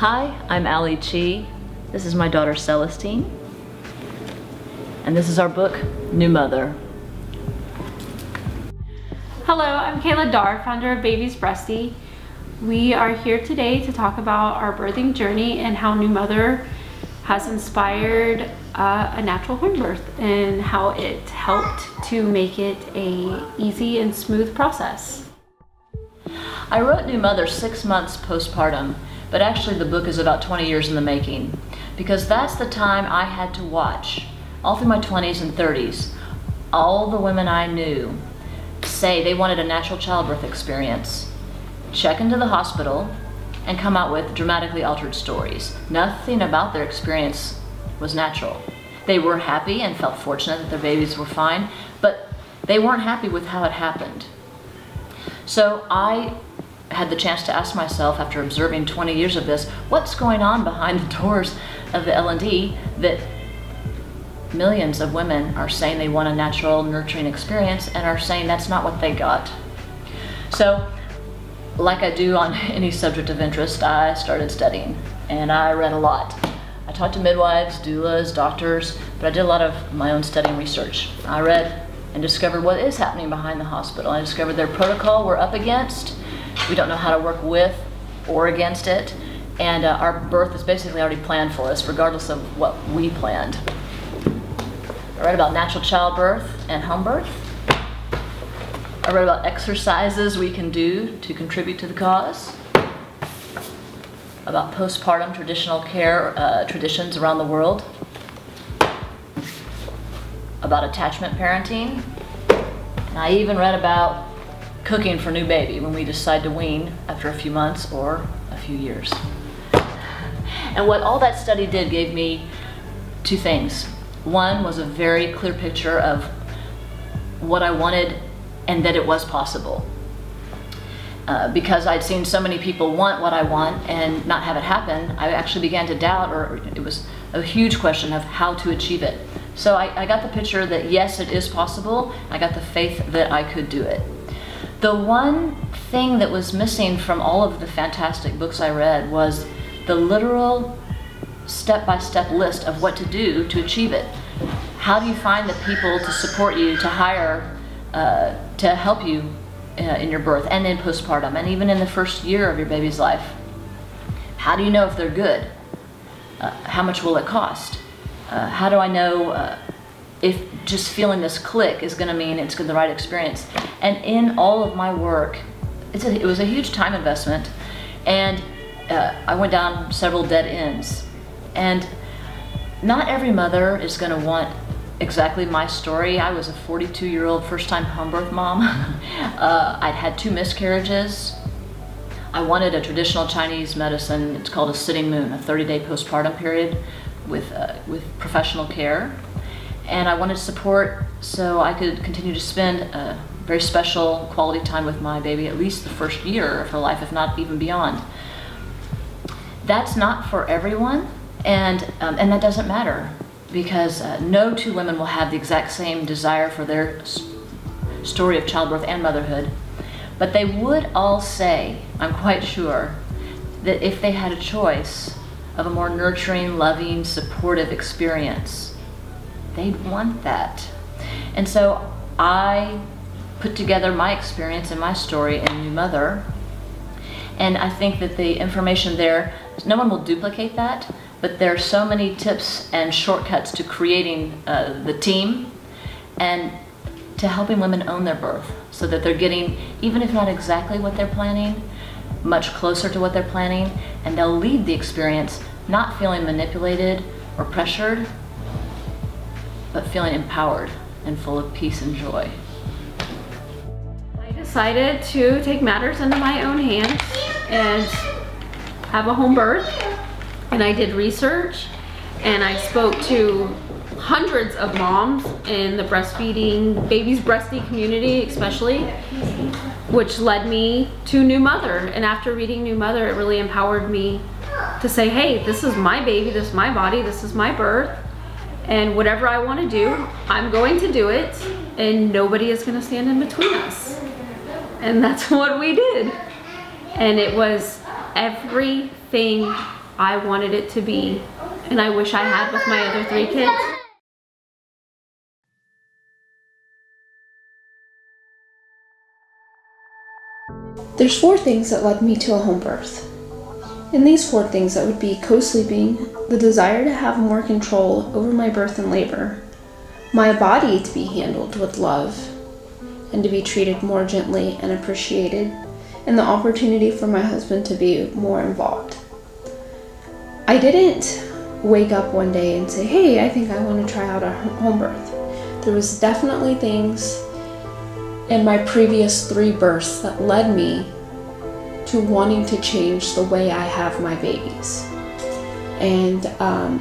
Hi, I'm Allie Chee. This is my daughter Celestine. And this is our book, New Mother. Hello, I'm Kayla Dar, founder of Baby's Breasty. We are here today to talk about our birthing journey and how New Mother has inspired a natural home birth and how it helped to make it a easy and smooth process. I wrote New Mother 6 months postpartum, but actually the book is about 20 years in the making, because that's the time I had to watch, all through my 20s and 30s, all the women I knew say they wanted a natural childbirth experience, check into the hospital, and come out with dramatically altered stories. Nothing about their experience was natural. They were happy and felt fortunate that their babies were fine, but they weren't happy with how it happened. So I had the chance to ask myself, after observing 20 years of this, what's going on behind the doors of the L&D that millions of women are saying they want a natural, nurturing experience and are saying that's not what they got. So, like I do on any subject of interest, I started studying, and I read a lot. I talked to midwives, doulas, doctors, but I did a lot of my own study and research. I read and discovered what is happening behind the hospital. I discovered their protocol we're up against. We don't know how to work with or against it, and our birth is basically already planned for us, regardless of what we planned. I read about natural childbirth and home birth. I read about exercises we can do to contribute to the cause, about postpartum traditional care traditions around the world, about attachment parenting, and I even read about cooking for new baby when we decide to wean after a few months or a few years. And what all that study did gave me two things. One was a very clear picture of what I wanted and that it was possible. Because I'd seen so many people want what I want and not have it happen, I actually began to doubt, or it was a huge question of how to achieve it. So I got the picture that yes, it is possible. I got the faith that I could do it. The one thing that was missing from all of the fantastic books I read was the literal step-by-step list of what to do to achieve it. How do you find the people to support you, to hire, to help you in your birth and in postpartum and even in the first year of your baby's life? How do you know if they're good? How much will it cost? How do I know if just feeling this click is going to mean it's the right experience? And in all of my work, it was a huge time investment, and I went down several dead ends. And not every mother is going to want exactly my story. I was a 42-year-old first-time home birth mom. I'd had 2 miscarriages. I wanted a traditional Chinese medicine. It's called a sitting moon, a 30-day postpartum period with professional care. And I wanted support so I could continue to spend a very special quality time with my baby at least the first year of her life, if not even beyond. That's not for everyone, and that doesn't matter, because no two women will have the exact same desire for their story of childbirth and motherhood, but they would all say, I'm quite sure, that if they had a choice of a more nurturing, loving, supportive experience, they'd want that. And so I put together my experience and my story in New Mother, and I think that the information there, no one will duplicate that, but there are so many tips and shortcuts to creating the team and to helping women own their birth, so that they're getting, even if not exactly what they're planning, much closer to what they're planning, and they'll leave the experience not feeling manipulated or pressured, but feeling empowered and full of peace and joy. I decided to take matters into my own hands and have a home birth, and I did research, and I spoke to hundreds of moms in the breastfeeding, Baby's Breasty community especially, which led me to New Mother. And after reading New Mother, it really empowered me to say, hey, this is my baby, this is my body, this is my birth, and whatever I want to do, I'm going to do it, and nobody is going to stand in between us. And that's what we did. And it was everything I wanted it to be, and I wish I had with my other 3 kids. There's 4 things that led me to a home birth. And these 4 things, that would be co-sleeping, the desire to have more control over my birth and labor, my body to be handled with love and to be treated more gently and appreciated, and the opportunity for my husband to be more involved. I didn't wake up one day and say, hey, I think I want to try out a home birth. There was definitely things in my previous 3 births that led me to wanting to change the way I have my babies. And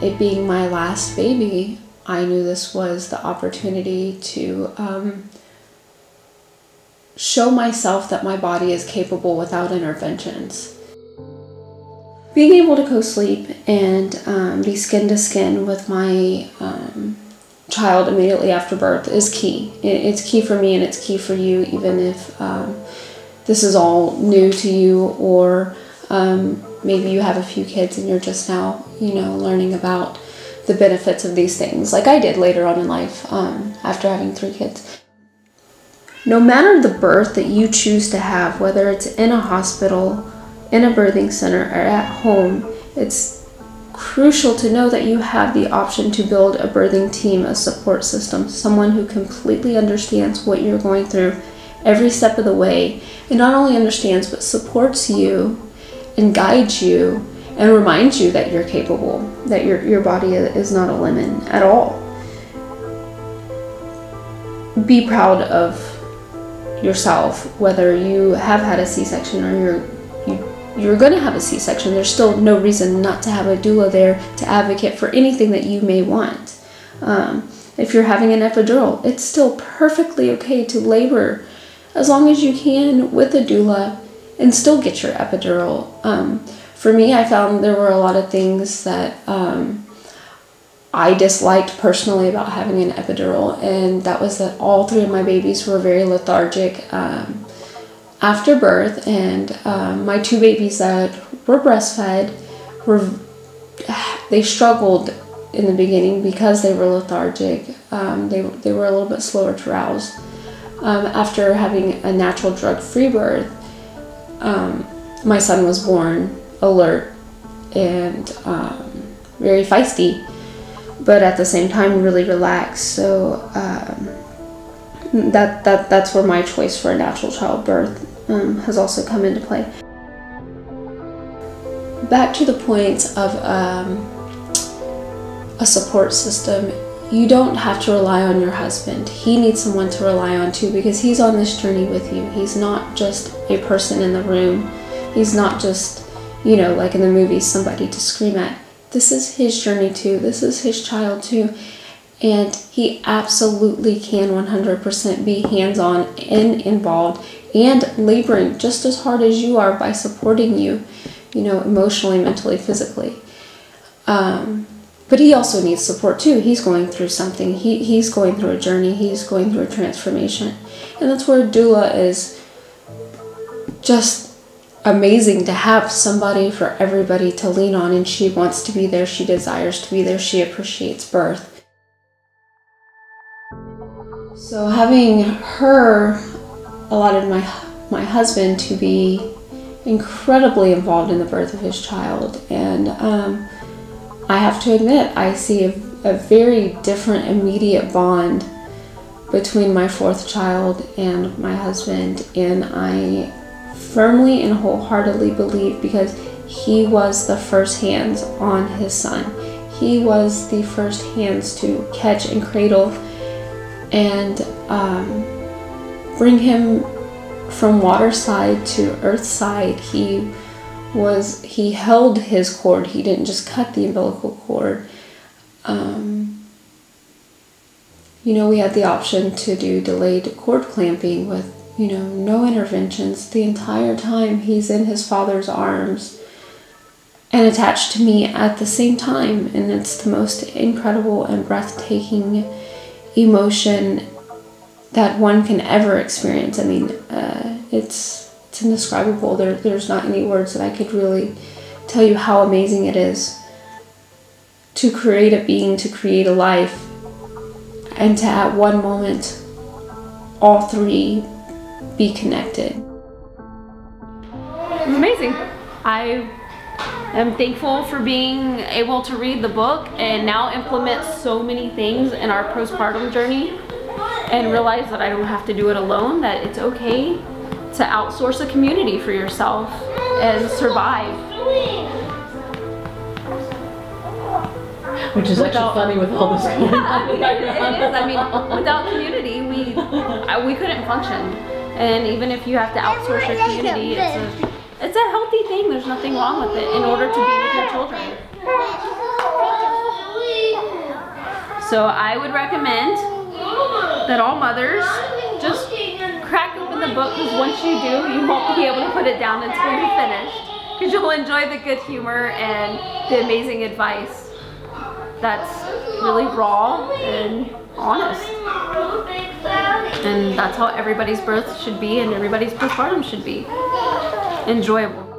it being my last baby, I knew this was the opportunity to show myself that my body is capable without interventions. Being able to co-sleep and be skin to skin with my child immediately after birth is key. It's key for me and it's key for you, even if this is all new to you, or maybe you have a few kids and you're just now, learning about the benefits of these things, like I did later on in life after having 3 kids. No matter the birth that you choose to have, whether it's in a hospital, in a birthing center, or at home, it's crucial to know that you have the option to build a birthing team, a support system, someone who completely understands what you're going through every step of the way, and not only understands but supports you and guides you and reminds you that you're capable, that your body is not a lemon at all. Be proud of yourself, whether you have had a C-section or you're going to have a C-section. There's still no reason not to have a doula there to advocate for anything that you may want. If you're having an epidural, it's still perfectly okay to labor as long as you can with a doula and still get your epidural. For me, I found there were a lot of things that I disliked personally about having an epidural, and that was that all 3 of my babies were very lethargic after birth, and my 2 babies that were breastfed they struggled in the beginning because they were lethargic. They were a little bit slower to rouse. After having a natural drug-free birth, my son was born alert and very feisty, but at the same time really relaxed. So that's where my choice for a natural childbirth has also come into play. Back to the point of a support system, you don't have to rely on your husband. He needs someone to rely on too, because he's on this journey with you. He's not just a person in the room. He's not just, like in the movies, somebody to scream at. This is his journey too. This is his child too. And he absolutely can 100% be hands-on and involved and laboring just as hard as you are by supporting you, emotionally, mentally, physically. But he also needs support too. He's going through something. He's going through a journey. He's going through a transformation. And that's where doula is just amazing, to have somebody for everybody to lean on, and she wants to be there. She desires to be there. She appreciates birth. So having her allotted my husband to be incredibly involved in the birth of his child, and I have to admit, I see a very different immediate bond between my 4th child and my husband, and I firmly and wholeheartedly believe, because he was the first hands on his son. He was the first hands to catch and cradle and bring him from water side to earth side. He held his cord. He didn't just cut the umbilical cord. We had the option to do delayed cord clamping with, no interventions. The entire time he's in his father's arms and attached to me at the same time. And it's the most incredible and breathtaking emotion that one can ever experience. I mean, it's indescribable. There's not any words that I could really tell you how amazing it is to create a being, to create a life, and to at one moment all three be connected. It was amazing. I am thankful for being able to read the book and now implement so many things in our postpartum journey and realize that I don't have to do it alone, that it's okay to outsource a community for yourself and survive. Which is actually funny with all this going on. It is. I mean, without community, we couldn't function. And even if you have to outsource your community, it's a healthy thing. There's nothing wrong with it in order to be with your children. So I would recommend that all mothers just crack open the book, because once you do, you won't be able to put it down until you're finished, because you'll enjoy the good humor and the amazing advice that's really raw and honest. And that's how everybody's birth should be, and everybody's postpartum should be. Enjoyable.